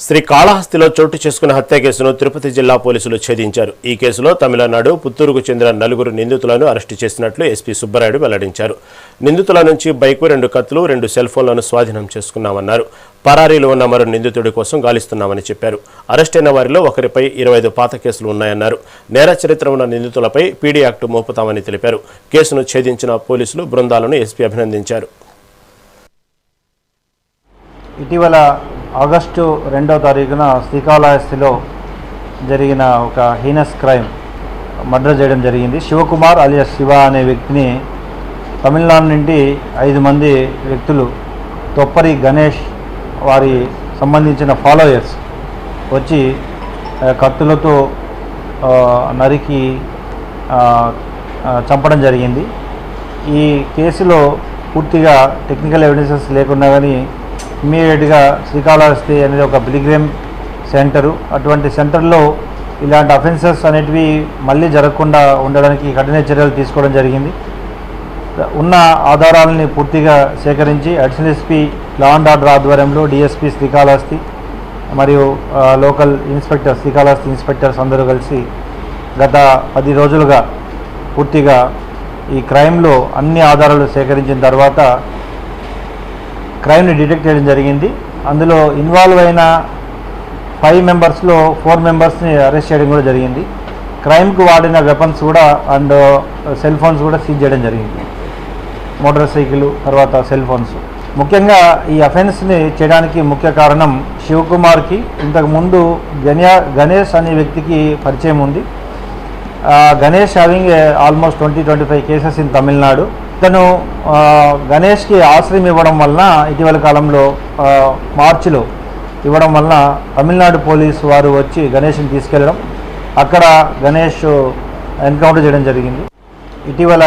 శ్రీకాళహస్తిలో చోటు చేసుకున్న హత్య కేసును తిరుపతి జిల్లా పోలీసులు ఛేదించారు. ఈ కేసులో తమిళనాడు పుత్తూరుకు చెందిన 4 నిందితులను అరెస్టు చేసినట్లు ఎస్పీ సుబ్బరాయుడు వెల్లడించారు. నిందితుల నుంచి బైకు, 2 కత్తులు, 2 సెల్ ఫోన్లను స్వాధీనం చేసుకున్నామన్నారు. పరారీలో ఉన్న మరో నిందితుడి కోసం గాలిస్తున్నామని చెప్పారు. అరెస్టైన వారిలో ఒకరిపై 25 పాత కేసులు ఉన్నాయన్నారు. నేర చరిత్ర ఉన్న నిందితులపై పీడీ యాక్టు మోపుతామని తెలిపారు. కేసును ఛేదించిన పోలీసులు బృందాలను ఎస్పీ అభినందించారు. ఇటీవల ఆగస్టు 2వ తారీఖున శ్రీకాళహస్తిలో జరిగిన ఒక హీనస్ క్రైమ్ మర్డర్ చేయడం జరిగింది. శివకుమార్ అలియాస్ శివ అనే వ్యక్తిని తమిళనాడు నుండి 5 మంది వ్యక్తులు తొప్పరి గణేష్ వారి సంబంధించిన ఫాలోయర్స్ వచ్చి కత్తులతో నరికి చంపడం జరిగింది. ఈ కేసులో పూర్తిగా టెక్నికల్ ఎవిడెన్సెస్ లేకున్నా కానీ ఇమీడియట్గా శ్రీకాళహస్తి అనేది ఒక పిలిగ్రిమ్ సెంటరు. అటువంటి సెంటర్లో ఇలాంటి అఫెన్సెస్ అనేటివి మళ్ళీ జరగకుండా ఉండడానికి కఠిన చర్యలు తీసుకోవడం జరిగింది. ఉన్న ఆధారాలని పూర్తిగా సేకరించి additional SP law and order ఆధ్వర్యంలో డిఎస్పీ శ్రీకాళహస్తి మరియు లోకల్ ఇన్స్పెక్టర్ శ్రీకాళహస్తి ఇన్స్పెక్టర్స్ అందరూ కలిసి గత 10 రోజులుగా పూర్తిగా ఈ క్రైమ్లో అన్ని ఆధారాలు సేకరించిన తర్వాత క్రైమ్ని డిటెక్ట్ చేయడం జరిగింది. అందులో ఇన్వాల్వ్ అయిన 5 మెంబర్స్లో 4 మెంబర్స్ని అరెస్ట్ చేయడం కూడా జరిగింది. క్రైమ్కు వాడిన వెపన్స్ కూడా అండ్ సెల్ ఫోన్స్ కూడా సీజ్ చేయడం జరిగింది. మోటార్ సైకిల్ తర్వాత సెల్ ఫోన్స్. ముఖ్యంగా ఈ అఫెన్స్ని చేయడానికి ముఖ్య కారణం శివకుమార్కి ఇంతకుముందు గణేష్ అనే వ్యక్తికి పరిచయం ఉంది. Ganesh having almost 20-25 cases in Tamil Nadu. తను గణేష్కి ఆశ్రయం ఇవ్వడం వలన ఇటీవల కాలంలో మార్చిలో ఇవ్వడం వలన తమిళనాడు పోలీసు వారు వచ్చి గణేష్ని తీసుకెళ్లడం, అక్కడ గణేష్ ఎన్కౌంటర్ చేయడం జరిగింది. ఇటీవల